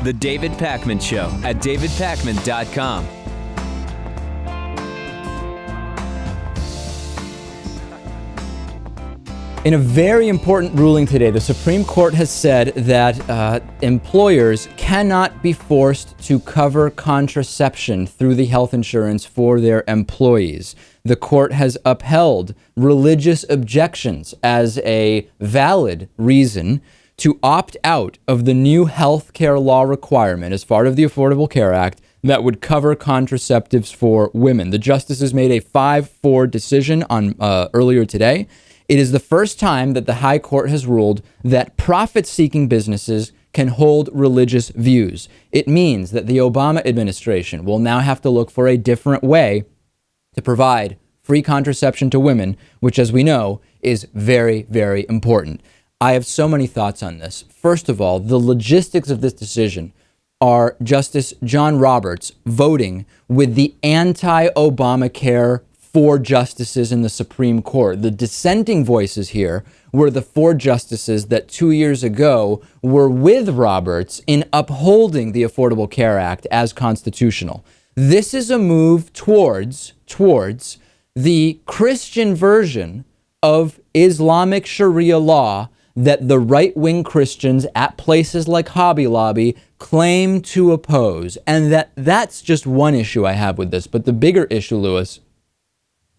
The David Pakman Show at davidpakman.com. In a very important ruling today, the Supreme Court has said that employers cannot be forced to cover contraception through the health insurance for their employees. The court has upheld religious objections as a valid reason to opt out of the new health care law requirement as part of the Affordable Care Act that would cover contraceptives for women. The justices made a 5-4 decision on earlier today. It is the first time that the High Court has ruled that profit-seeking businesses can hold religious views. It means that the Obama administration will now have to look for a different way to provide free contraception to women, which, as we know, is very, very important. I have so many thoughts on this. First of all, the logistics of this decision are Justice John Roberts voting with the anti-Obamacare 4 justices in the Supreme Court. The dissenting voices here were the 4 justices that 2 years ago were with Roberts in upholding the Affordable Care Act as constitutional. This is a move towards the Christian version of Islamic Sharia law that the right-wing Christians at places like Hobby Lobby claim to oppose. And that's just one issue I have with this. But the bigger issue, Lewis,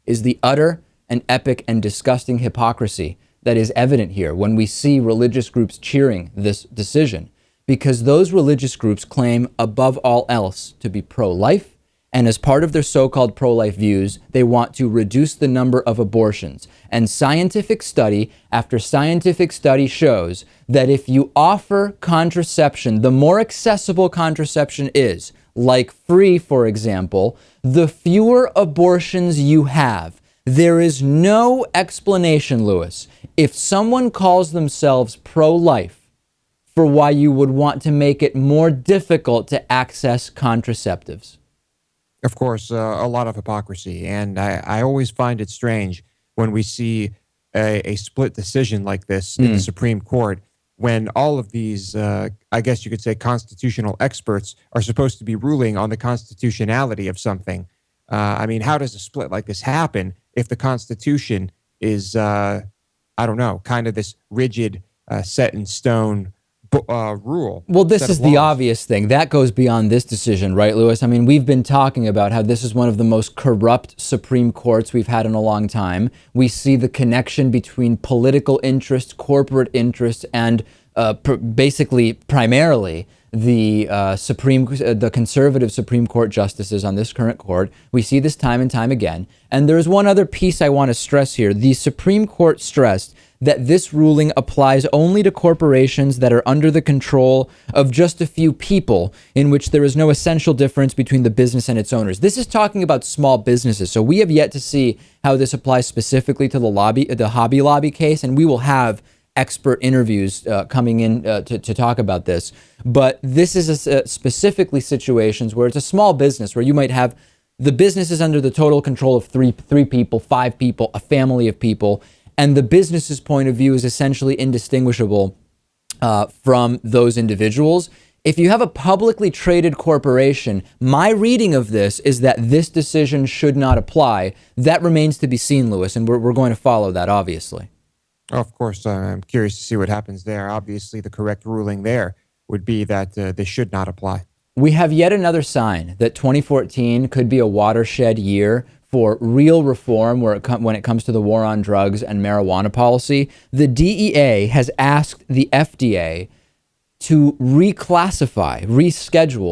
is the utter and epic and disgusting hypocrisy that is evident here when we see religious groups cheering this decision, because those religious groups claim above all else to be pro-life, and as part of their so-called pro-life views, they want to reduce the number of abortions. And scientific study after scientific study shows that if you offer contraception, the more accessible contraception is, like free, for example, the fewer abortions you have. There is no explanation, Lewis, if someone calls themselves pro-life, for why you would want to make it more difficult to access contraceptives. Of course, a lot of hypocrisy. And I always find it strange when we see a split decision like this in the Supreme Court, when all of these, I guess you could say, constitutional experts are supposed to be ruling on the constitutionality of something. I mean, how does a split like this happen if the Constitution is, I don't know, kind of this rigid, set in stone rule? Well, this is the obvious thing. That goes beyond this decision, right, Lewis? I mean, we've been talking about how this is one of the most corrupt Supreme Courts we've had in a long time. We see the connection between political interest, corporate interest, and basically primarily the conservative Supreme Court justices on this current court. We see this time and time again. And there's one other piece I want to stress here. The Supreme Court stressed that this ruling applies only to corporations that are under the control of just a few people, in which there is no essential difference between the business and its owners. This is talking about small businesses. So we have yet to see how this applies specifically to the Hobby Lobby case, and we will have expert interviews coming in to talk about this. But this is specifically situations where it's a small business where you might have the business is under the total control of three people, 5 people, a family of people, and the business's point of view is essentially indistinguishable from those individuals. If you have a publicly traded corporation, my reading of this is that this decision should not apply. That remains to be seen, Lewis, and we're going to follow that, obviously. Of course, I'm curious to see what happens there. Obviously, the correct ruling there would be that this should not apply. We have yet another sign that 2014 could be a watershed year for real reform when it comes to the war on drugs and marijuana policy. The DEA has asked the FDA to reschedule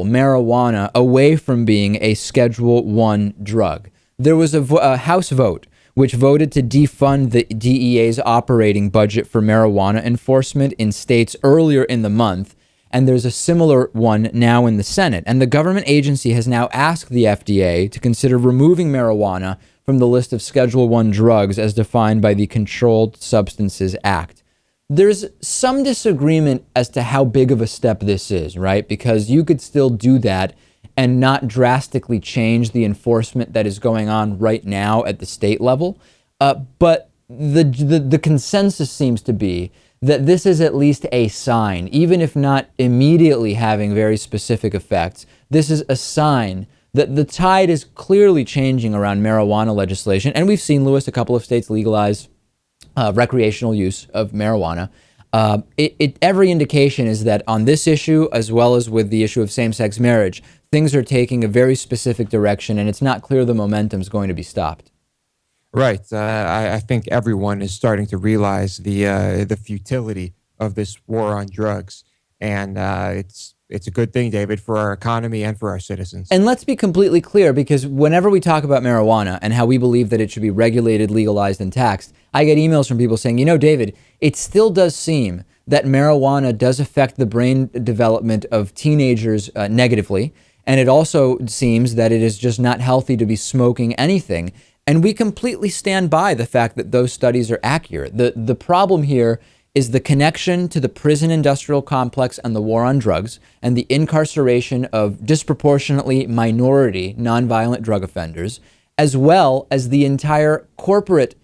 marijuana away from being a Schedule I drug. There was a House vote which voted to defund the DEA's operating budget for marijuana enforcement in states earlier in the month. And there's a similar one now in the Senate. And the government agency has now asked the FDA to consider removing marijuana from the list of Schedule I drugs as defined by the Controlled Substances Act. There's some disagreement as to how big of a step this is, right? Because you could still do that and not drastically change the enforcement that is going on right now at the state level. But the consensus seems to be that this is at least a sign, even if not immediately having very specific effects. This is a sign that the tide is clearly changing around marijuana legislation. And we've seen, Lewis, a couple of states legalize recreational use of marijuana. Every indication is that on this issue, as well as with the issue of same-sex marriage, things are taking a very specific direction, and it's not clear the momentum is going to be stopped. Right. I think everyone is starting to realize the futility of this war on drugs, and it's a good thing, David, for our economy and for our citizens. And let's be completely clear, because whenever we talk about marijuana and how we believe that it should be regulated, legalized, and taxed, I get emails from people saying, David, it still does seem that marijuana does affect the brain development of teenagers negatively, and it also seems that it is just not healthy to be smoking anything. And we completely stand by the fact that those studies are accurate. The problem here is the connection to the prison industrial complex and the war on drugs and the incarceration of disproportionately minority nonviolent drug offenders, as well as the entire corporate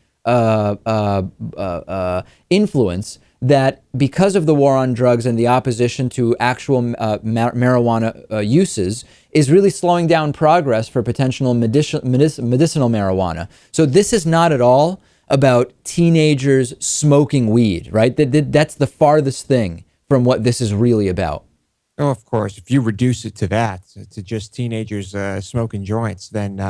influence that, because of the war on drugs and the opposition to actual marijuana uses, is really slowing down progress for potential medicinal marijuana. So this is not at all about teenagers smoking weed, right? That's the farthest thing from what this is really about. Oh, of course. If you reduce it to that, to just teenagers smoking joints, then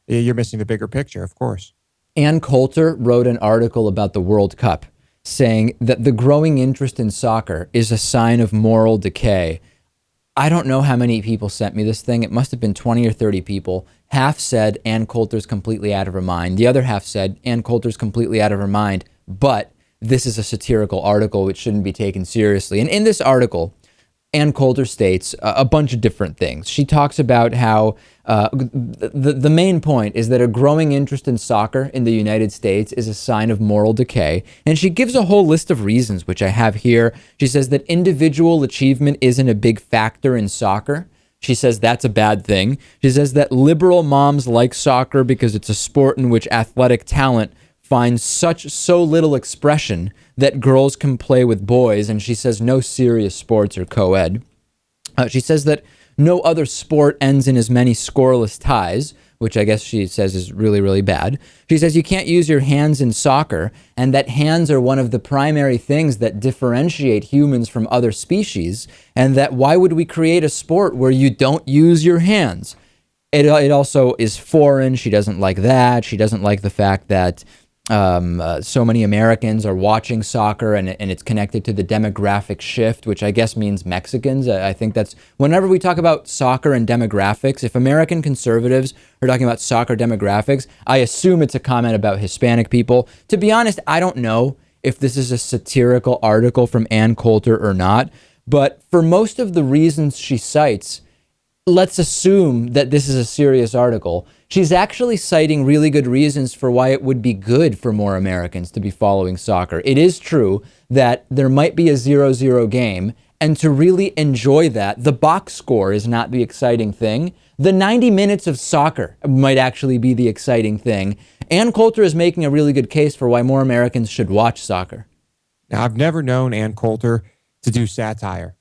you're missing the bigger picture, of course. Ann Coulter wrote an article about the World Cup saying that the growing interest in soccer is a sign of moral decay. I don't know how many people sent me this thing. It must have been 20 or 30 people. Half said Ann Coulter's completely out of her mind. The other half said Ann Coulter's completely out of her mind, but this is a satirical article which shouldn't be taken seriously. And in this article, Ann Coulter states a bunch of different things. She talks about how the main point is that a growing interest in soccer in the United States is a sign of moral decay. And she gives a whole list of reasons, which I have here. She says that individual achievement isn't a big factor in soccer. She says that's a bad thing. She says that liberal moms like soccer because it's a sport in which athletic talent finds so little expression that girls can play with boys, and she says no serious sports are co-ed. She says that no other sport ends in as many scoreless ties, which I guess she says is really, really bad. She says you can't use your hands in soccer, and that hands are one of the primary things that differentiate humans from other species, and that why would we create a sport where you don't use your hands? It also is foreign. She doesn't like that. She doesn't like the fact that so many Americans are watching soccer and it's connected to the demographic shift, which I guess means Mexicans. I think that's, whenever we talk about soccer and demographics, if American conservatives are talking about soccer demographics, I assume it's a comment about Hispanic people. To be honest, I don't know if this is a satirical article from Ann Coulter or not, but for most of the reasons she cites, let's assume that this is a serious article. She's actually citing really good reasons for why it would be good for more Americans to be following soccer. It is true that there might be a 0-0 game, and to really enjoy that, the box score is not the exciting thing. The 90 minutes of soccer might actually be the exciting thing. Ann Coulter is making a really good case for why more Americans should watch soccer. Now, I've never known Ann Coulter to do satire.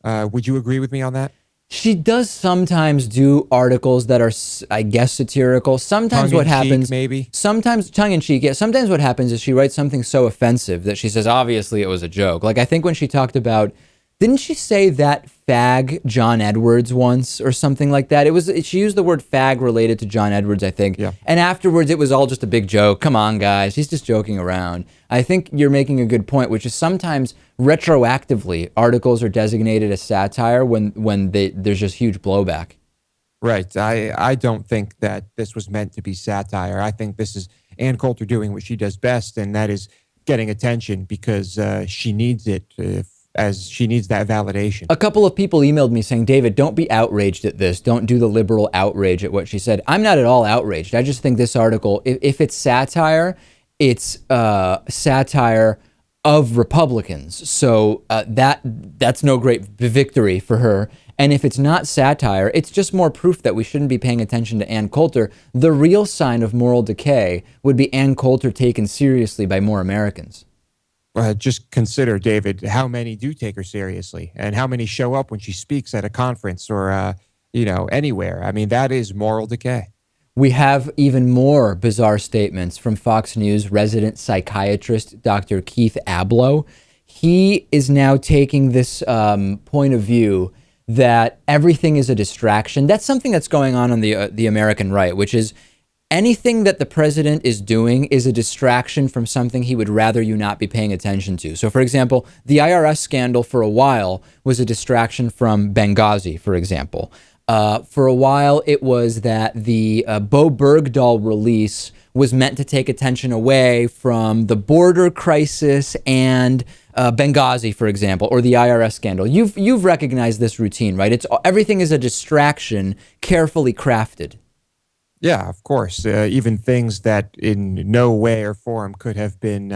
Would you agree with me on that? She does sometimes do articles that are, I guess, satirical. Sometimes what happens, maybe. Sometimes tongue-in-cheek, yeah. Sometimes what happens is she writes something so offensive that she says, obviously it was a joke. Like I think when she talked about, didn't she say that fag John Edwards once or something like that? She used the word fag related to John Edwards, I think. Yeah. And afterwards it was all just a big joke. Come on, guys. He's just joking around. I think you're making a good point, which is sometimes retroactively articles are designated as satire when there's just huge blowback. Right. I don't think that this was meant to be satire. I think this is Ann Coulter doing what she does best, and that is getting attention because she needs it as she needs that validation. A couple of people emailed me saying, David, don't be outraged at this. Don't do the liberal outrage at what she said. I'm not at all outraged. I just think this article, if it's satire, it's satire of Republicans. So that's no great victory for her. And if it's not satire, it's just more proof that we shouldn't be paying attention to Ann Coulter. The real sign of moral decay would be Ann Coulter taken seriously by more Americans. Just consider, David, how many do take her seriously, and how many show up when she speaks at a conference or, anywhere. I mean, that is moral decay. We have even more bizarre statements from Fox News resident psychiatrist Dr. Keith Abloh. He is now taking this point of view that everything is a distraction. That's something that's going on the American right, which is anything that the president is doing is a distraction from something he would rather you not be paying attention to. So, for example, the IRS scandal for a while was a distraction from Benghazi, for example. For a while, it was that the Bo Bergdahl release was meant to take attention away from the border crisis and Benghazi, for example, or the IRS scandal. You've recognized this routine, right? Everything is a distraction, carefully crafted. Yeah, of course. Even things that in no way or form could have been,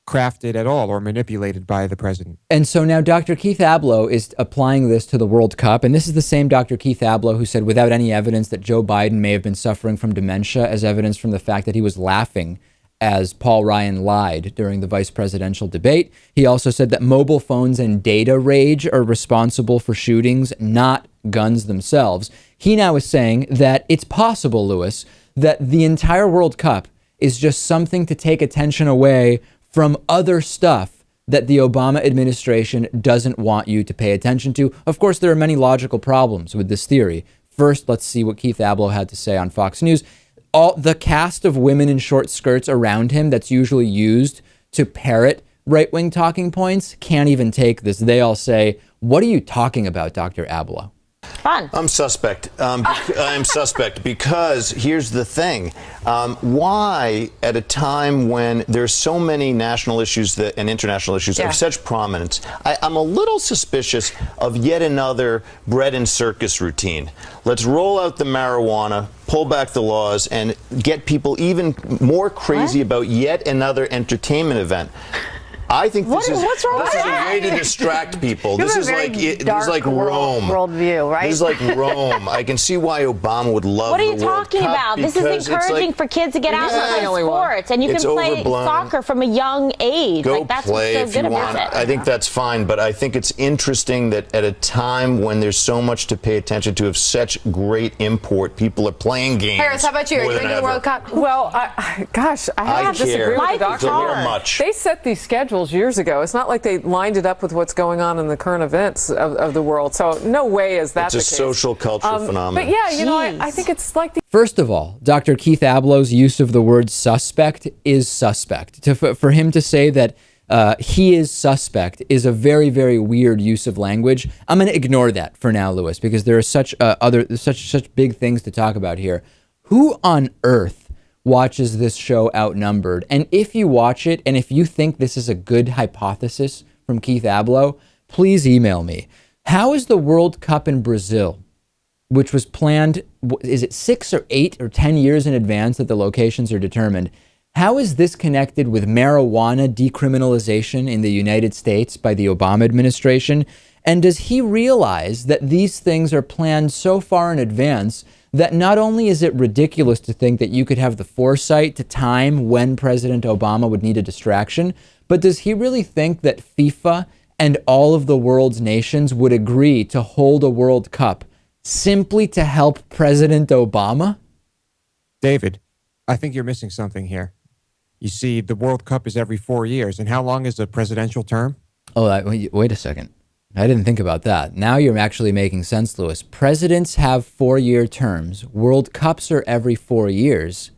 crafted at all or manipulated by the president. And so now Dr. Keith Abloh is applying this to the World Cup. And this is the same Dr. Keith Abloh who said without any evidence that Joe Biden may have been suffering from dementia, as evidence from the fact that he was laughing as Paul Ryan lied during the vice presidential debate. He also said that mobile phones and data rage are responsible for shootings, not guns themselves. He now is saying that it's possible, Lewis, that the entire World Cup is just something to take attention away from other stuff that the Obama administration doesn't want you to pay attention to. Of course, there are many logical problems with this theory. First, let's see what Keith Abloh had to say on Fox News. All the cast of women in short skirts around him that's usually used to parrot right-wing talking points can't even take this. They all say, "What are you talking about, Dr. Abloh?" Fun. I'm suspect. I'm suspect because here's the thing. Why, at a time when there's so many national issues and international issues of such prominence, I'm a little suspicious of yet another bread and circus routine. Let's roll out the marijuana, pull back the laws, and get people even more crazy about yet another entertainment event. I think this is a way to distract people. This is like Rome. Worldview, right? This is like Rome. I can see why Obama would love the World Cup. What are you talking about? This is encouraging for kids to get out and play sports, and you can play soccer from a young age. Go that's play what's so if you good want. about it. I think that's fine, but I think it's interesting that at a time when there's so much to pay attention to of such great import, people are playing games. Harris, how about you? Are you into the World Cup? Well, I have to disagree with the doctor. Much. They set these schedules years ago. It's not like they lined it up with what's going on in the current events of the world. So no way is that the case. It's a social cultural phenomenon. But yeah, I think it's like First of all, Dr. Keith Abloh's use of the word suspect is suspect. For him to say that he is suspect is a very, very weird use of language. I'm going to ignore that for now, Lewis, because there are such big things to talk about here. Who on earth watches this show Outnumbered? And if you watch it, and if you think this is a good hypothesis from Keith Abloh, please email me. How is the World Cup in Brazil, which was planned, is it 6 or 8 or 10 years in advance that the locations are determined, how is this connected with marijuana decriminalization in the United States by the Obama administration? And does he realize that these things are planned so far in advance that not only is it ridiculous to think that you could have the foresight to time when President Obama would need a distraction, but does he really think that FIFA and all of the world's nations would agree to hold a World Cup simply to help President Obama? David, I think you're missing something here. You see, the World Cup is every 4 years, and how long is a presidential term? Oh, wait a second. I didn't think about that. Now you're actually making sense, Lewis. Presidents have 4-year terms. World Cups are every 4 years.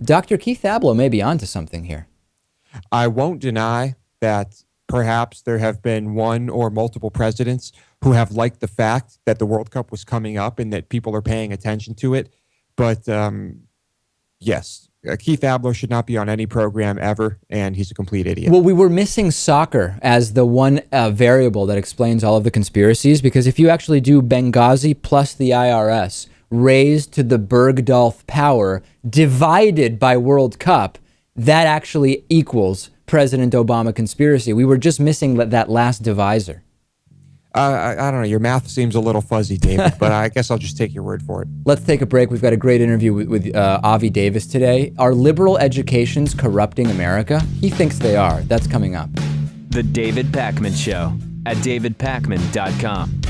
Dr. Keith Abloh may be onto something here. I won't deny that perhaps there have been one or multiple presidents who have liked the fact that the World Cup was coming up and that people are paying attention to it. But yes, Keith Abloh should not be on any program ever, and he's a complete idiot. Well, we were missing soccer as the one variable that explains all of the conspiracies, because if you actually do Benghazi plus the IRS raised to the Bergdolf power divided by World Cup, that actually equals President Obama conspiracy. We were just missing that last divisor. I don't know. Your math seems a little fuzzy, David, but I guess I'll just take your word for it. Let's take a break. We've got a great interview with Avi Davis today. Are liberal educations corrupting America? He thinks they are. That's coming up. The David Pakman Show at davidpakman.com.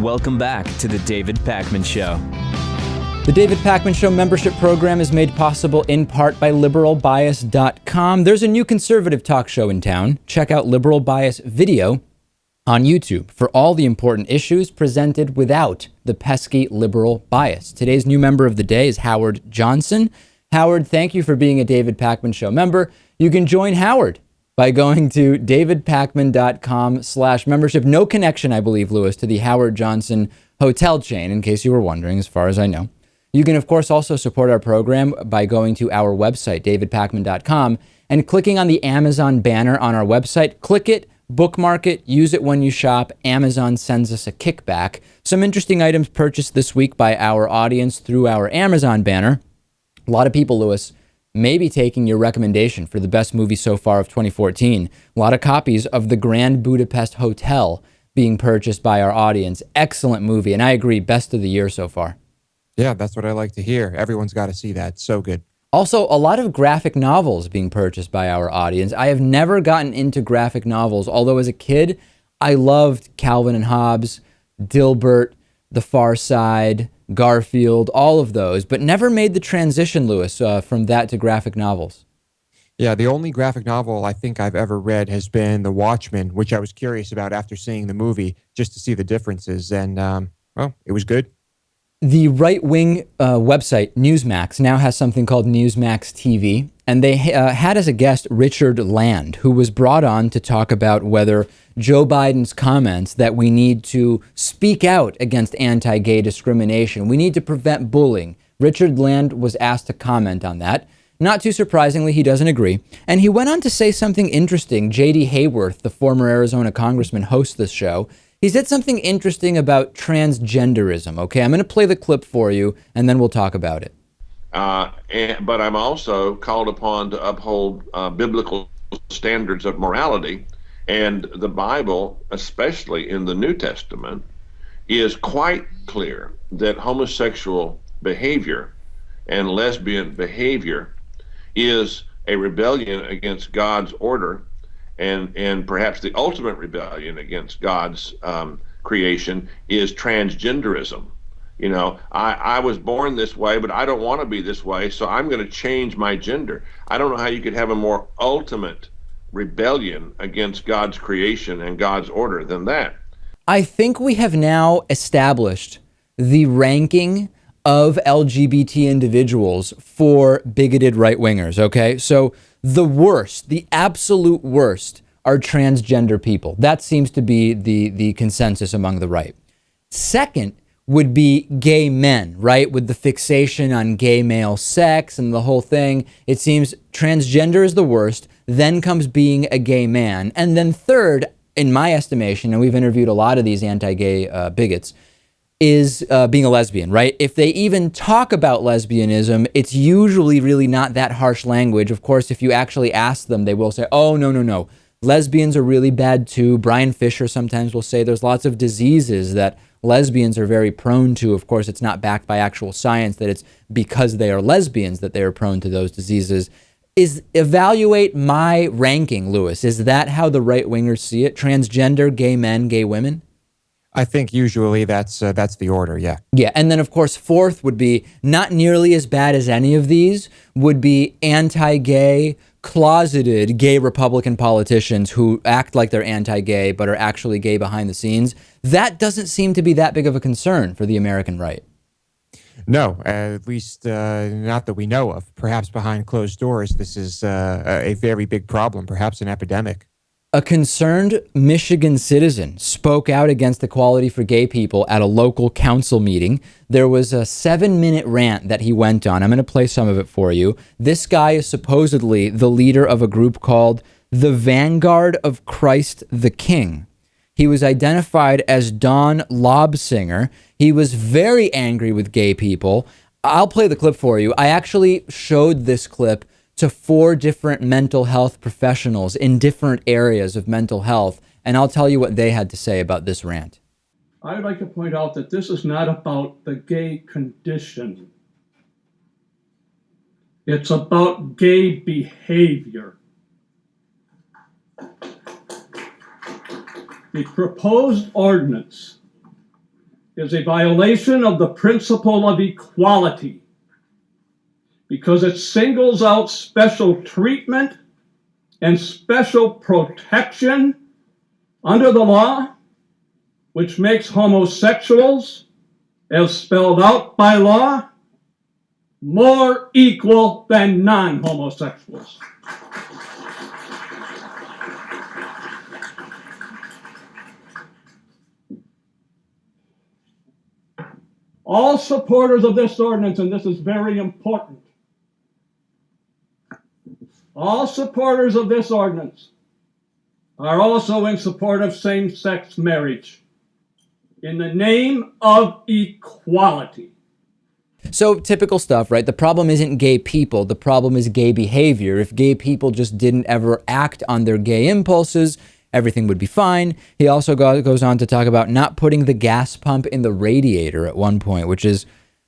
Welcome back to the David Pakman Show. The David Pakman Show membership program is made possible in part by liberalbias.com. There's a new conservative talk show in town. Check out Liberal Bias Video on YouTube for all the important issues presented without the pesky liberal bias. Today's new member of the day is Howard Johnson. Howard, thank you for being a David Pakman Show member. You can join Howard by going to davidpakman.com/membership. No connection, I believe, Lewis, to the Howard Johnson hotel chain, in case you were wondering, as far as I know. You can, of course, also support our program by going to our website, davidpakman.com, and clicking on the Amazon banner on our website. Click it, bookmark it, use it when you shop. Amazon sends us a kickback. Some interesting items purchased this week by our audience through our Amazon banner. A lot of people, Lewis, may be taking your recommendation for the best movie so far of 2014. A lot of copies of The Grand Budapest Hotel being purchased by our audience. Excellent movie, and I agree, best of the year so far. Yeah, that's what I like to hear. Everyone's got to see that. So good. Also, a lot of graphic novels being purchased by our audience. I have never gotten into graphic novels, although as a kid, I loved Calvin and Hobbes, Dilbert, The Far Side, Garfield, all of those, but never made the transition, Lewis, from that to graphic novels. Yeah, the only graphic novel I think I've ever read has been The Watchmen, which I was curious about after seeing the movie, just to see the differences, and, well, it was good. The right-wing website, Newsmax, now has something called Newsmax TV, and they had as a guest Richard Land, who was brought on to talk about whether Joe Biden's comments that we need to speak out against anti-gay discrimination, we need to prevent bullying. Richard Land was asked to comment on that. Not too surprisingly, he doesn't agree. And he went on to say something interesting. J.D. Hayworth, the former Arizona congressman, hosts this show. He said something interesting about transgenderism. Okay, I'm going to play the clip for you, and then we'll talk about it. But I'm also called upon to uphold biblical standards of morality. And the Bible, especially in the New Testament, is quite clear that homosexual behavior and lesbian behavior is a rebellion against God's order, and perhaps the ultimate rebellion against God's creation is transgenderism. You know, I was born this way, but I don't want to be this way, so I'm going to change my gender. I don't know how you could have a more ultimate rebellion against God's creation and God's order than that. I think we have now established the ranking of LGBT individuals for bigoted right-wingers, okay? So the worst, the absolute worst, are transgender people. That seems to be the consensus among the right. Second would be gay men, right? With the fixation on gay male sex and the whole thing. It seems transgender is the worst, then comes being a gay man. And then third, in my estimation, and we've interviewed a lot of these anti-gay bigots, is being a lesbian, right? If they even talk about lesbianism, it's usually really not that harsh language. Of course, if you actually ask them, they will say, oh, no. Lesbians are really bad too. Brian Fisher sometimes will say there's lots of diseases that lesbians are very prone to. Of course, it's not backed by actual science that it's because they are lesbians that they are prone to those diseases. Evaluate my ranking, Lewis. Is that how the right-wingers see it? Transgender, gay men, gay women? I think usually that's the order, yeah. Yeah, and then of course fourth would be not nearly as bad as any of these, would be anti-gay, closeted gay Republican politicians who act like they're anti-gay but are actually gay behind the scenes. That doesn't seem to be that big of a concern for the American right. No, at least not that we know of. Perhaps behind closed doors, this is a very big problem, perhaps an epidemic. A concerned Michigan citizen spoke out against equality for gay people at a local council meeting. There was a 7-minute rant that he went on. I'm going to play some of it for you. This guy is supposedly the leader of a group called the Vanguard of Christ the King. He was identified as Don Lobsinger. He was very angry with gay people. I'll play the clip for you. I actually showed this clip to 4 different mental health professionals in different areas of mental health, and I'll tell you what they had to say about this rant. I would like to point out that this is not about the gay condition. It's about gay behavior. The proposed ordinance is a violation of the principle of equality because it singles out special treatment and special protection under the law, which makes homosexuals, as spelled out by law, more equal than non-homosexuals. All supporters of this ordinance, and this is very important, all supporters of this ordinance are also in support of same-sex marriage in the name of equality. So typical stuff, right? The problem isn't gay people. The problem is gay behavior. If gay people just didn't ever act on their gay impulses, everything would be fine. He also goes on to talk about not putting the gas pump in the radiator at one point, which is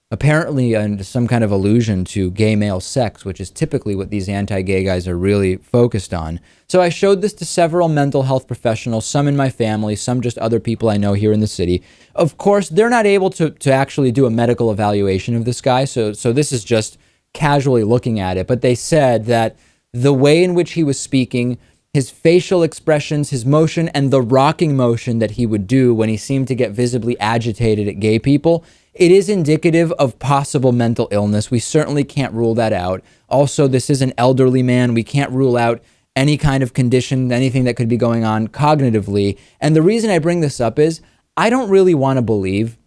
apparently some kind of allusion to gay male sex, which is typically what these anti-gay guys are really focused on. So I showed this to several mental health professionals, some in my family, some just other people I know here in the city. Of course, they're not able to actually do a medical evaluation of this guy, so this is just casually looking at it. But they said that the way in which he was speaking, his facial expressions, his motion, and the rocking motion that he would do when he seemed to get visibly agitated at gay people, it is indicative of possible mental illness. We certainly can't rule that out. Also, this is an elderly man. We can't rule out any kind of condition, anything that could be going on cognitively. And the reason I bring this up is I don't really want to believe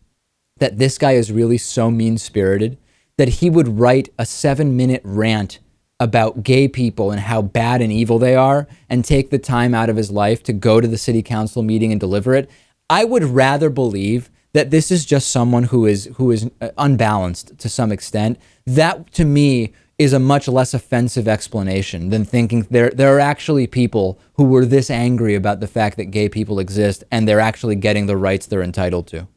that this guy is really so mean-spirited that he would write a 7-minute rant about gay people and how bad and evil they are and take the time out of his life to go to the city council meeting and deliver it. I would rather believe that this is just someone who is unbalanced to some extent. That, to me, is a much less offensive explanation than thinking there are actually people who were this angry about the fact that gay people exist and they're actually getting the rights they're entitled to.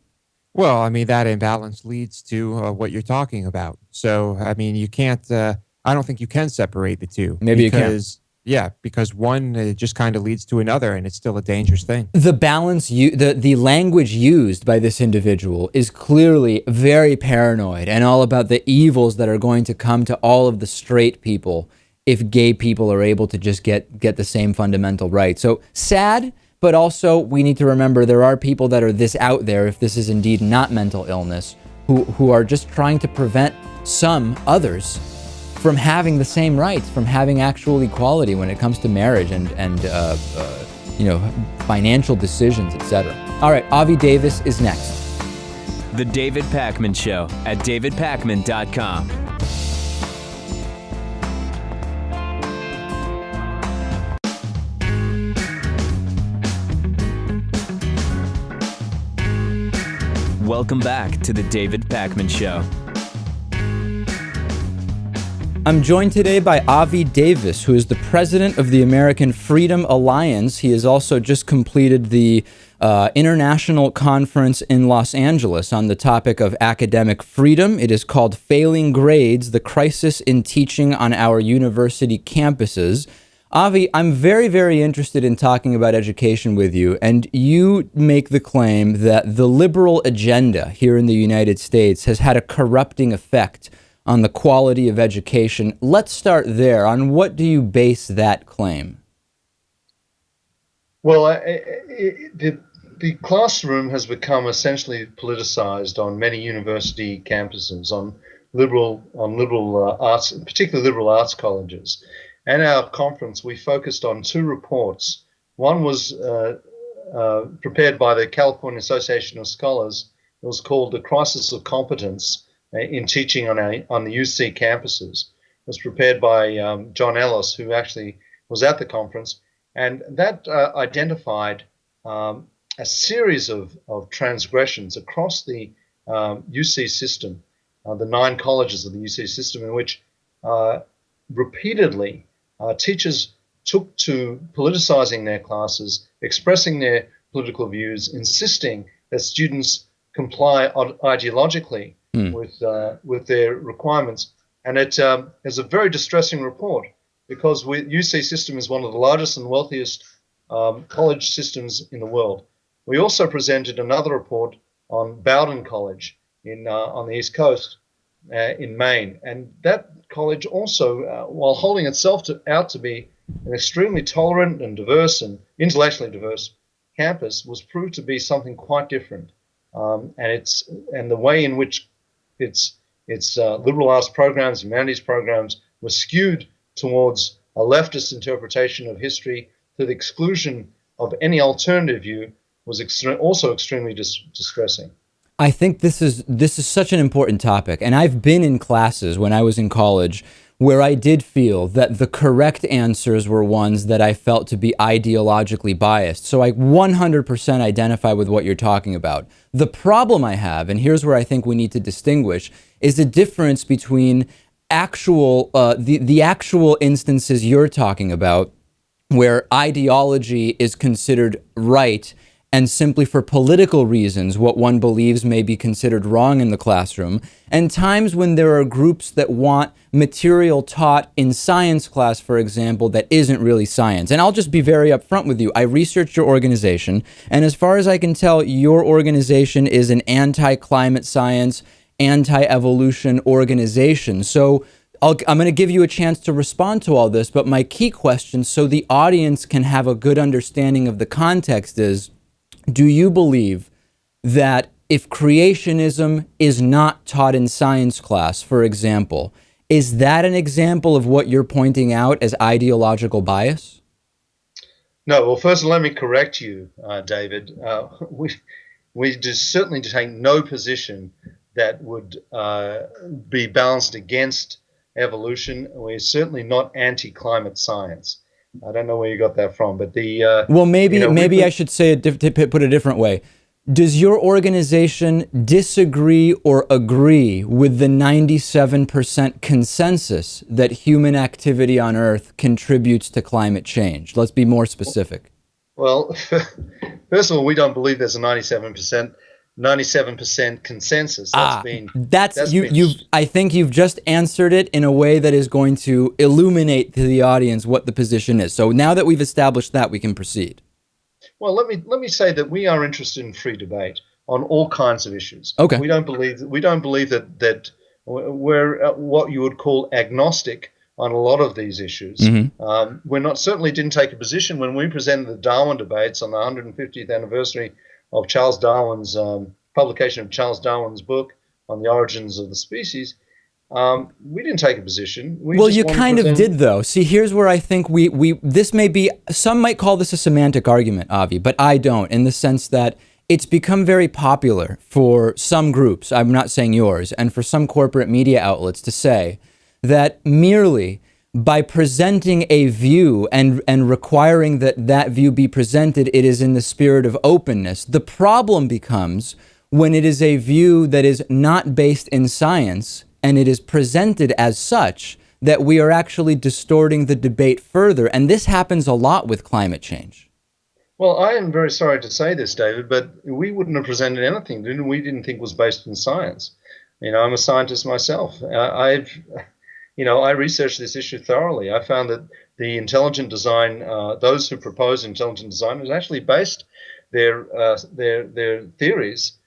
Well, I mean, that imbalance leads to what you're talking about. So, I mean, you can't, I don't think you can separate the two. Maybe you can. Yeah, because one just kind of leads to another, and it's still a dangerous thing. The balance, the language used by this individual is clearly very paranoid and all about the evils that are going to come to all of the straight people if gay people are able to just get the same fundamental right. So sad, but also we need to remember there are people that are this out there, if this is indeed not mental illness, who are just trying to prevent some others from having the same rights, from having actual equality when it comes to marriage and financial decisions, etc. All right, Avi Davis is next. The David Pakman Show at davidpakman.com. Welcome back to the David Pakman Show. I'm joined today by Avi Davis, who is the president of the American Freedom Alliance. He has also just completed the international conference in Los Angeles on the topic of academic freedom. It is called Failing Grades, the Crisis in Teaching on Our University Campuses. Avi, I'm very, very interested in talking about education with you, and you make the claim that the liberal agenda here in the United States has had a corrupting effect on the quality of education. Let's start there. On what do you base that claim? Well, the classroom has become essentially politicized on many university campuses, on liberal arts, particularly liberal arts colleges. At our conference, we focused on 2 reports One was prepared by the California Association of Scholars. It was called The Crisis of Competence in Teaching on the UC Campuses. It was prepared by John Ellis, who actually was at the conference, and that identified a series of transgressions across the UC system, the 9 colleges of the UC system, in which repeatedly teachers took to politicizing their classes, expressing their political views, insisting that students comply ideologically with their requirements. And it is a very distressing report, because UC system is one of the largest and wealthiest college systems in the world. We also presented another report on Bowdoin College on the East Coast in Maine. And that college also, while holding itself out to be an extremely tolerant and diverse and intellectually diverse campus, was proved to be something quite different. And the way in which its liberal arts programs, humanities programs, were skewed towards a leftist interpretation of history to the exclusion of any alternative view was also extremely distressing. I think this is such an important topic, and I've been in classes when I was in college where I did feel that the correct answers were ones that I felt to be ideologically biased. So I 100% identify with what you're talking about. The problem I have, and here's where I think we need to distinguish, is the difference between the actual instances you're talking about, where ideology is considered right, and simply for political reasons, what one believes may be considered wrong in the classroom, and times when there are groups that want material taught in science class, for example, that isn't really science. And I'll just be very upfront with you. I researched your organization, and as far as I can tell, your organization is an anti-climate science, anti-evolution organization. So I'm going to give you a chance to respond to all this, but my key question, so the audience can have a good understanding of the context, is, do you believe that if creationism is not taught in science class, for example, is that an example of what you're pointing out as ideological bias? No. Well, first, let me correct you, David. We just certainly take no position that would be balanced against evolution. We're certainly not anti-climate science. I don't know where you got that from, but well, maybe I should say it to put it a different way. Does your organization disagree or agree with the 97% consensus that human activity on Earth contributes to climate change? Let's be more specific. Well, first of all, we don't believe there's a 97% consensus. I think you've just answered it in a way that is going to illuminate to the audience what the position is. So now that we've established that, we can proceed. Well, let me say that we are interested in free debate on all kinds of issues. Okay. We don't believe that we're what you would call agnostic on a lot of these issues. Mm-hmm. Certainly didn't take a position when we presented the Darwin debates on the 150th anniversary of Charles Darwin's publication of Charles Darwin's book on the origins of the species. We didn't take a position. You kind of did, though. See, here's where I think this may be, some might call this a semantic argument, Avi, but I don't, in the sense that it's become very popular for some groups, I'm not saying yours, and for some corporate media outlets to say that merely by presenting a view and requiring that view be presented, it is in the spirit of openness. The problem becomes when it is a view that is not based in science and it is presented as such, that we are actually distorting the debate further. And this happens a lot with climate change. Well, I am very sorry to say this, David, but we wouldn't have presented anything we didn't think was based in science. I'm a scientist myself. I researched this issue thoroughly. I found that the intelligent design, those who propose intelligent design, has actually based their theories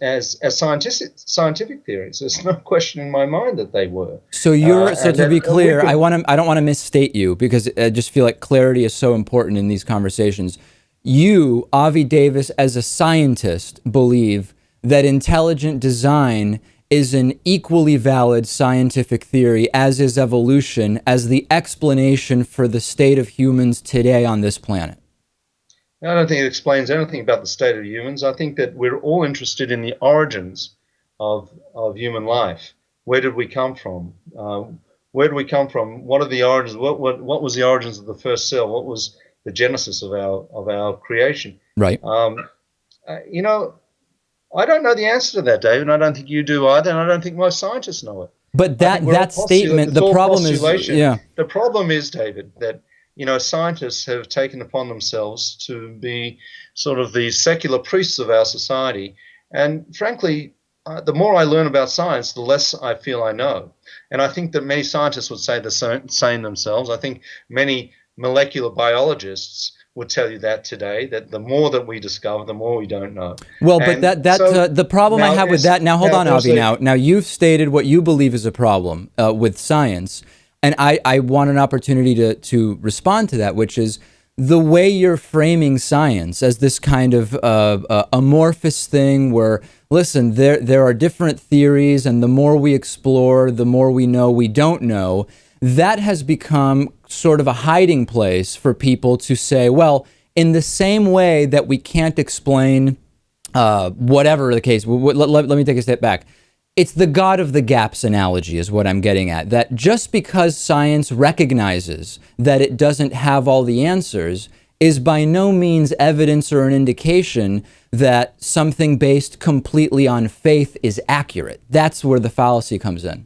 as scientific theories. There's no question in my mind that they were. So to be clear, I don't want to misstate you, because I just feel like clarity is so important in these conversations. You, Avi Davis, as a scientist, believe that intelligent design is an equally valid scientific theory, as is evolution, as the explanation for the state of humans today on this planet. I don't think it explains anything about the state of humans. I think that we're all interested in the origins of human life. Where did we come from? Where do we come from? What are the origins? What was the origins of the first cell? What was the genesis of our creation? Right. You know, I don't know the answer to that, David. I don't think you do either, and I don't think most scientists know it. But that statement, the problem is, the problem is, David, that scientists have taken upon themselves to be sort of the secular priests of our society, and frankly, the more I learn about science, the less I feel I know. And I think that many scientists would say the same themselves. I think many molecular biologists would tell you that today, that the more that we discover, the more we don't know. Well, but the problem I have with that, now hold on, Avi, now you've stated what you believe is a problem with science, and I want an opportunity to respond to that, which is the way you're framing science as this kind of amorphous thing where, listen, there are different theories, and the more we explore, the more we know we don't know. That has become sort of a hiding place for people to say, well, in the same way that we can't explain whatever the case, let me take a step back. It's the God of the gaps analogy is what I'm getting at. That just because science recognizes that it doesn't have all the answers is by no means evidence or an indication that something based completely on faith is accurate. That's where the fallacy comes in.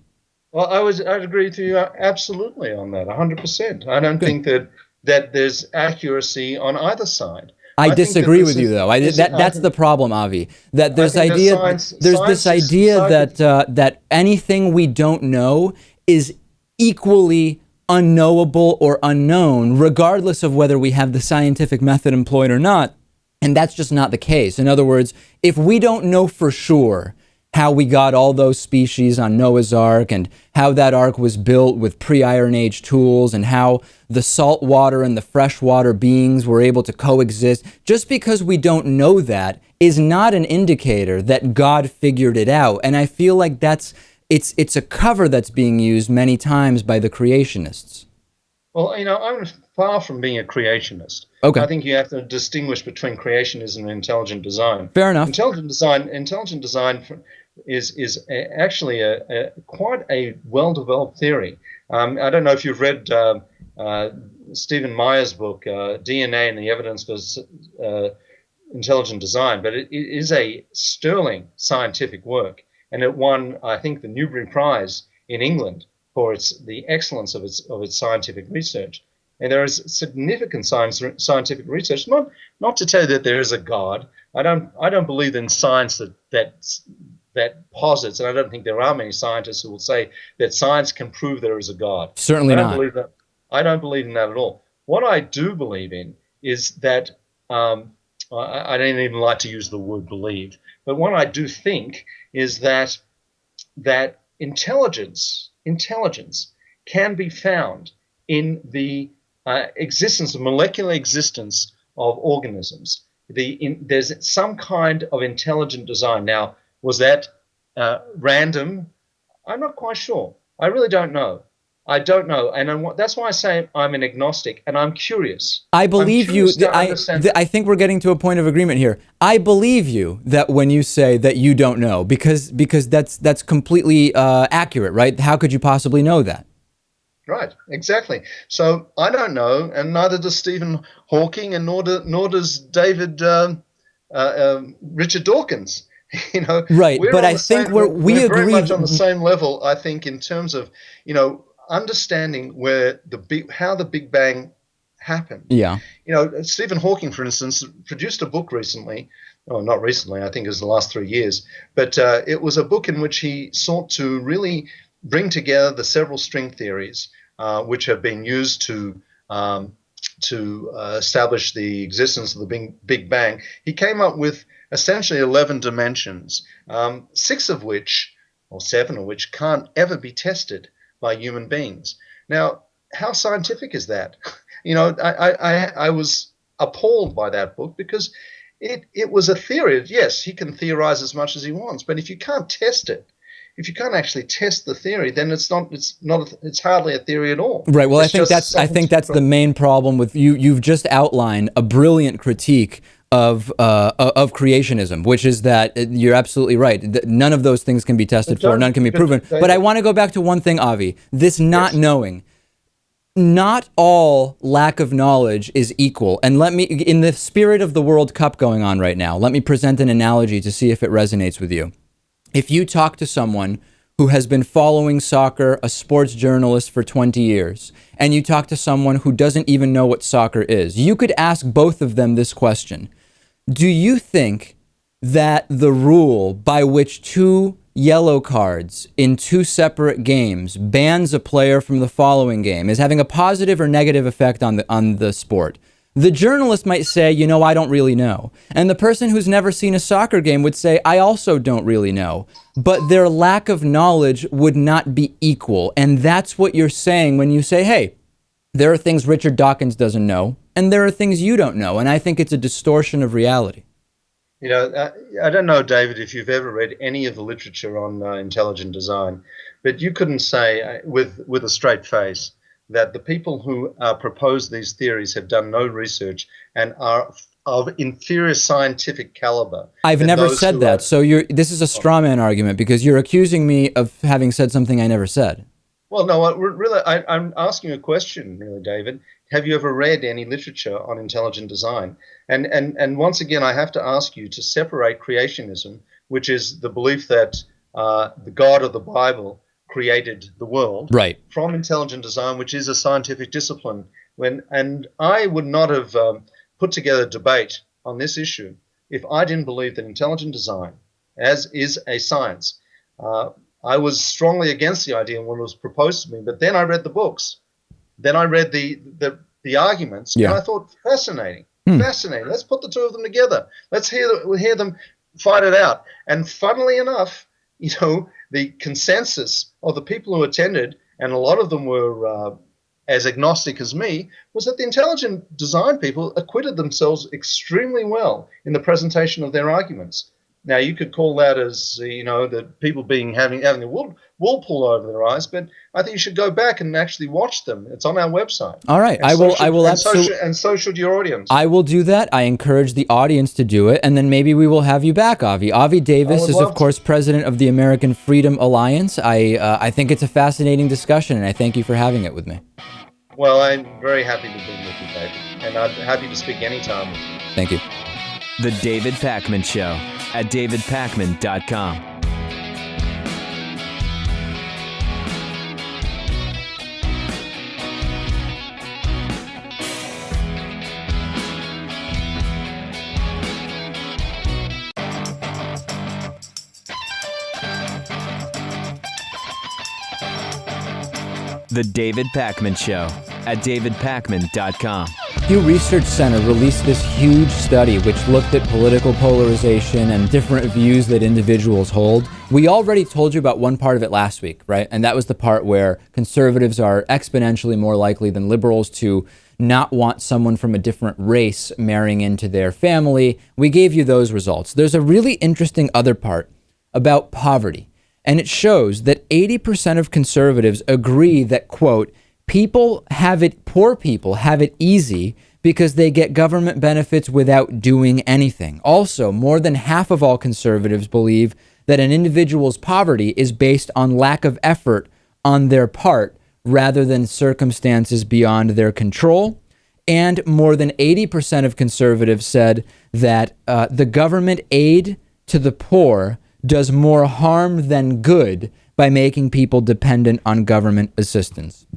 Well, I'd agree with you absolutely on that, 100%. I don't think that there's accuracy on either side. I disagree with you, though. That's the problem, Avi. That there's this idea that anything we don't know is equally unknowable or unknown, regardless of whether we have the scientific method employed or not. And that's just not the case. In other words, if we don't know for sure how we got all those species on Noah's Ark and how that ark was built with pre-Iron Age tools and how the saltwater and the freshwater beings were able to coexist, just because we don't know that is not an indicator that God figured it out. And I feel like it's a cover that's being used many times by the creationists. Well, I'm far from being a creationist. Okay. I think you have to distinguish between creationism and intelligent design. Fair enough. Intelligent design is actually quite a well-developed theory. I don't know if you've read Stephen Meyer's book, DNA and the Evidence for Intelligent Design, but it is a sterling scientific work, and it won, I think, the Newbery Prize in England for the excellence of its scientific research. And there is significant scientific research, not to tell you that there is a God. I don't believe in science that posits, and I don't think there are many scientists who will say that science can prove there is a God. Certainly not. I don't believe in that at all. What I do believe in is that I don't even like to use the word believe, but what I do think is that intelligence can be found in the molecular existence of organisms. There's some kind of intelligent design. Now, was that random? I'm not quite sure. I really don't know. I don't know, and that's why I say I'm an agnostic, and I'm curious. I believe you. I think we're getting to a point of agreement here. I believe you that when you say that you don't know, because that's completely accurate, right? How could you possibly know that? Right, exactly. So I don't know, and neither does Stephen Hawking, and nor does David Richard Dawkins. Right, but I think we agree very much on the same level. I think in terms of understanding how the Big Bang happened. Yeah. Stephen Hawking, for instance, produced a book recently. Oh, not recently. I think it was the last 3 years. But it was a book in which he sought to really bring together the several string theories which have been used to establish the existence of the Big Bang. He came up with essentially 11 dimensions, 7 of which can't ever be tested by human beings. Now, how scientific is that? I was appalled by that book because it was a theory. Yes, he can theorize as much as he wants, but if you can't test it, if you can't actually test the theory, then it's hardly a theory at all. Right. Well, It's I think that's the main problem with you. You've just outlined a brilliant critique of creationism, which is that you're absolutely right. None of those things can be tested for, none can be proven. But I want to go back to one thing, Avi. This not knowing. Not all lack of knowledge is equal. And let me, in the spirit of the World Cup going on right now, let me present an analogy to see if it resonates with you. If you talk to someone who has been following soccer, a sports journalist for 20 years, and you talk to someone who doesn't even know what soccer is, you could ask both of them this question. Do you think that the rule by which 2 yellow cards in 2 separate games bans a player from the following game is having a positive or negative effect on the sport? The journalist might say, I don't really know. And the person who's never seen a soccer game would say, I also don't really know. But their lack of knowledge would not be equal. And that's what you're saying when you say, hey, there are things Richard Dawkins doesn't know, and there are things you don't know. And I think it's a distortion of reality. I don't know, David, if you've ever read any of the literature on intelligent design, but you couldn't say with a straight face that the people who propose these theories have done no research and are of inferior scientific caliber. I've never said that. So this is a straw man argument because you're accusing me of having said something I never said. Well, no, I'm asking a question, really, David. Have you ever read any literature on intelligent design? And once again, I have to ask you to separate creationism, which is the belief that the God of the Bible created the world, right, from intelligent design, which is a scientific discipline. And I would not have put together a debate on this issue if I didn't believe that intelligent design, as is a science, I was strongly against the idea when it was proposed to me. But then I read the books. Then I read the arguments, and I thought, fascinating. Let's put the two of them together. Let's hear them fight it out. And funnily enough, the consensus of the people who attended, and a lot of them were as agnostic as me, was that the intelligent design people acquitted themselves extremely well in the presentation of their arguments. Now, you could call that as, the people having the wool pulled over their eyes, but I think you should go back and actually watch them. It's on our website. All right. I will absolutely. And so should your audience. I will do that. I encourage the audience to do it, and then maybe we will have you back, Avi. Avi Davis is, of course, president of the American Freedom Alliance. I think it's a fascinating discussion, and I thank you for having it with me. Well, I'm very happy to be with you, David, and I'm happy to speak anytime with you. Thank you. The David Pakman Show at davidpakman.com. The David Pakman Show at davidpakman.com. Pew Research Center released this huge study which looked at political polarization and different views that individuals hold. We already told you about one part of it last week, right? And that was the part where conservatives are exponentially more likely than liberals to not want someone from a different race marrying into their family. We gave you those results. There's a really interesting other part about poverty. And it shows that 80% of conservatives agree that, quote, poor people have it easy because they get government benefits without doing anything. Also, more than half of all conservatives believe that an individual's poverty is based on lack of effort on their part rather than circumstances beyond their control. And more than 80% of conservatives said that the government aid to the poor does more harm than good by making people dependent on government assistance.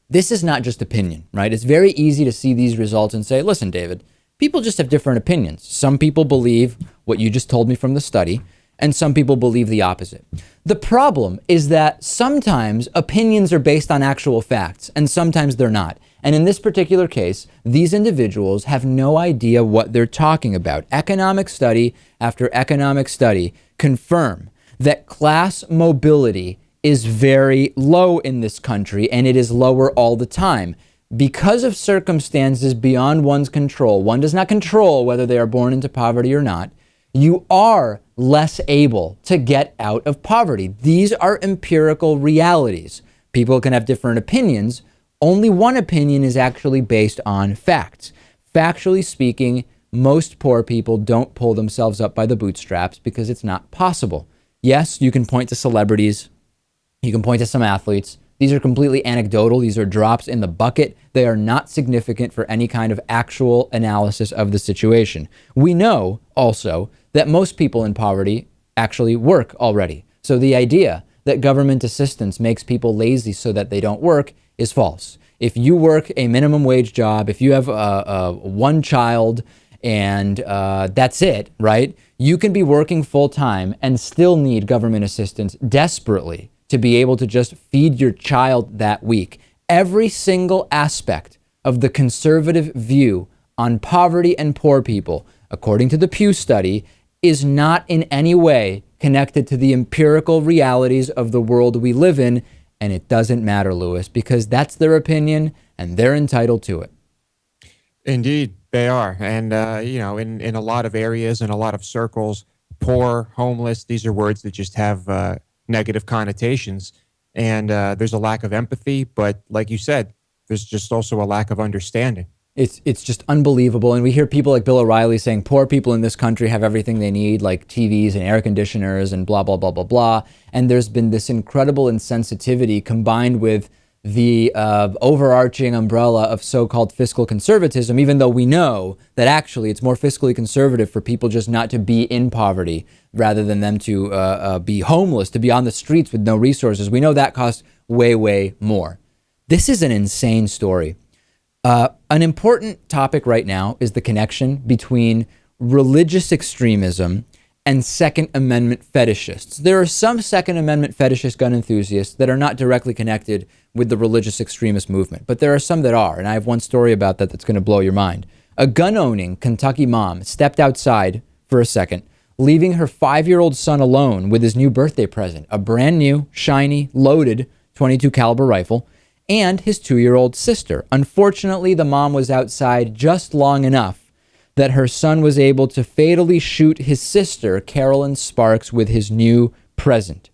This is not just opinion, right? It's very easy to see these results and say, listen, David, people just have different opinions. Some people believe what you just told me from the study, and some people believe the opposite. The problem is that sometimes opinions are based on actual facts, and sometimes they're not. And in this particular case, these individuals have no idea what they're talking about. Economic study after economic study confirm that class mobility is very low in this country, and it is lower all the time. Because of circumstances beyond one's control, one does not control whether they are born into poverty or not, you are less able to get out of poverty. These are empirical realities. People can have different opinions. Only one opinion is actually based on facts. Factually speaking, most poor people don't pull themselves up by the bootstraps because it's not possible. Yes, you can point to celebrities. You can point to some athletes. These are completely anecdotal. These are drops in the bucket. They are not significant for any kind of actual analysis of the situation. We know also that most people in poverty actually work already. So the idea that government assistance makes people lazy so that they don't work is false. If you work a minimum wage job, if you have one child and that's it, right? You can be working full time and still need government assistance desperately to be able to just feed your child that week. Every single aspect of the conservative view on poverty and poor people, according to the Pew study, is not in any way connected to the empirical realities of the world we live in. And it doesn't matter, Lewis, because that's their opinion and they're entitled to it. Indeed, they are. And, in a lot of areas, in a lot of circles, poor, homeless, these are words that just have negative connotations. And there's a lack of empathy. But like you said, there's just also a lack of understanding. It's just unbelievable. And we hear people like Bill O'Reilly saying poor people in this country have everything they need, like TVs and air conditioners and blah, blah, blah, blah, blah. And there's been this incredible insensitivity combined with the overarching umbrella of so-called fiscal conservatism, even though we know that actually it's more fiscally conservative for people just not to be in poverty rather than them to be homeless, to be on the streets with no resources. We know that costs way, way more. This is an insane story. An important topic right now is the connection between religious extremism and Second Amendment fetishists. There are some Second Amendment fetishist gun enthusiasts that are not directly connected with the religious extremist movement, but there are some that are, and I have one story about that that's going to blow your mind. A gun-owning Kentucky mom stepped outside for a second, leaving her 5-year-old son alone with his new birthday present, a brand new, shiny, loaded .22 caliber rifle, and his 2-year-old sister. Unfortunately, the mom was outside just long enough that her son was able to fatally shoot his sister, Carolyn Sparks, with his new present.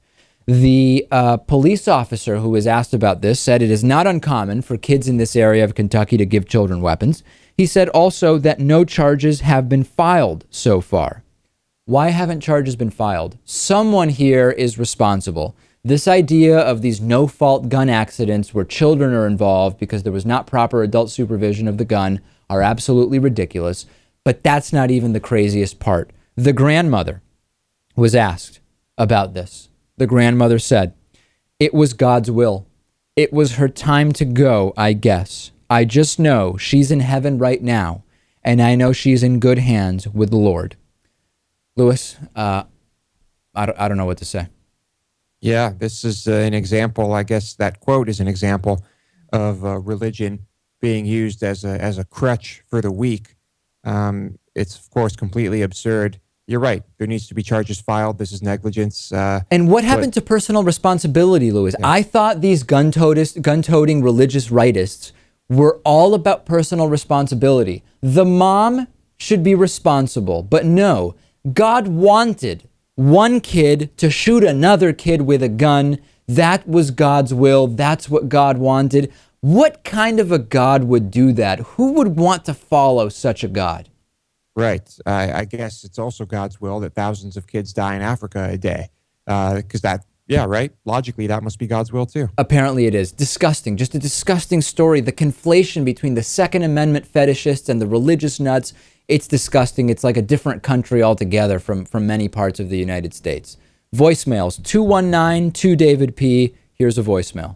The police officer who was asked about this said it is not uncommon for kids in this area of Kentucky to give children weapons. He said also that no charges have been filed so far. Why haven't charges been filed? Someone here is responsible. This idea of these no-fault gun accidents where children are involved because there was not proper adult supervision of the gun are absolutely ridiculous. But that's not even the craziest part. The grandmother was asked about this. The grandmother said, "It was God's will. It was her time to go, I guess. I just know she's in heaven right now, and I know she's in good hands with the Lord." Lewis, I don't know what to say. Yeah, this is an example. I guess that quote is an example of religion being used as a crutch for the weak. It's, of course, completely absurd. You're right. There needs to be charges filed. This is negligence. And what happened to personal responsibility, Lewis? Yeah. I thought these gun-toting religious rightists were all about personal responsibility. The mom should be responsible. But no, God wanted one kid to shoot another kid with a gun. That was God's will. That's what God wanted. What kind of a God would do that? Who would want to follow such a God? Right. I guess it's also God's will that thousands of kids die in Africa a day. Because right? Logically, that must be God's will too. Apparently it is. Disgusting. Just a disgusting story. The conflation between the Second Amendment fetishists and the religious nuts. It's disgusting. It's like a different country altogether from many parts of the United States. Voicemails, 219-2-DAVID-P. Here's a voicemail.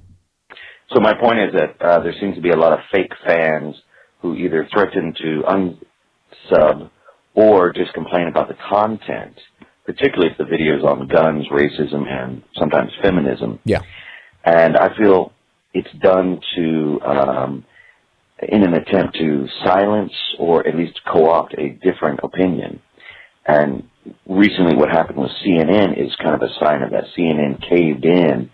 So my point is that there seems to be a lot of fake fans who either threaten to unsub or just complain about the content, particularly if the video's on guns, racism, and sometimes feminism. Yeah. And I feel it's done to, in an attempt to silence or at least co-opt a different opinion. And recently what happened with CNN is kind of a sign of that. CNN caved in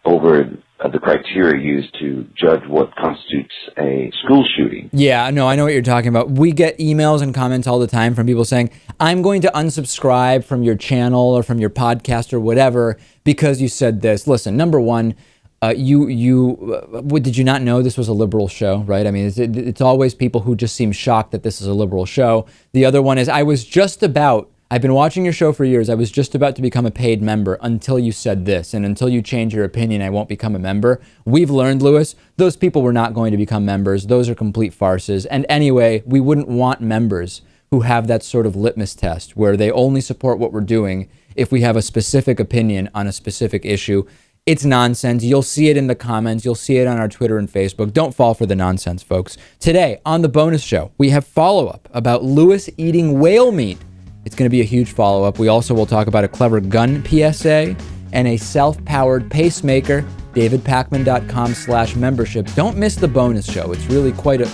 over the criteria used to judge what constitutes a school shooting. Yeah, no, I know what you're talking about. We get emails and comments all the time from people saying, I'm going to unsubscribe from your channel or from your podcast or whatever because you said this. Listen, number one, did you not know this was a liberal show, right? I mean, it's always people who just seem shocked that this is a liberal show. The other one is, I've been watching your show for years. I was just about to become a paid member until you said this. And until you change your opinion, I won't become a member. We've learned, Lewis, those people were not going to become members. Those are complete farces. And anyway, we wouldn't want members who have that sort of litmus test where they only support what we're doing if we have a specific opinion on a specific issue. It's nonsense. You'll see it in the comments. You'll see it on our Twitter and Facebook. Don't fall for the nonsense, folks. Today, on the bonus show, we have follow-up about Lewis eating whale meat. It's going to be a huge follow-up. We also will talk about a clever gun PSA and a self-powered pacemaker, davidpakman.com/membership. Don't miss the bonus show. It's really quite a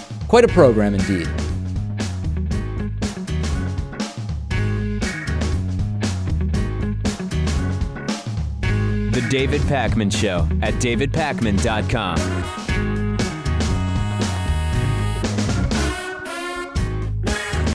program indeed. The David Pakman Show at davidpakman.com.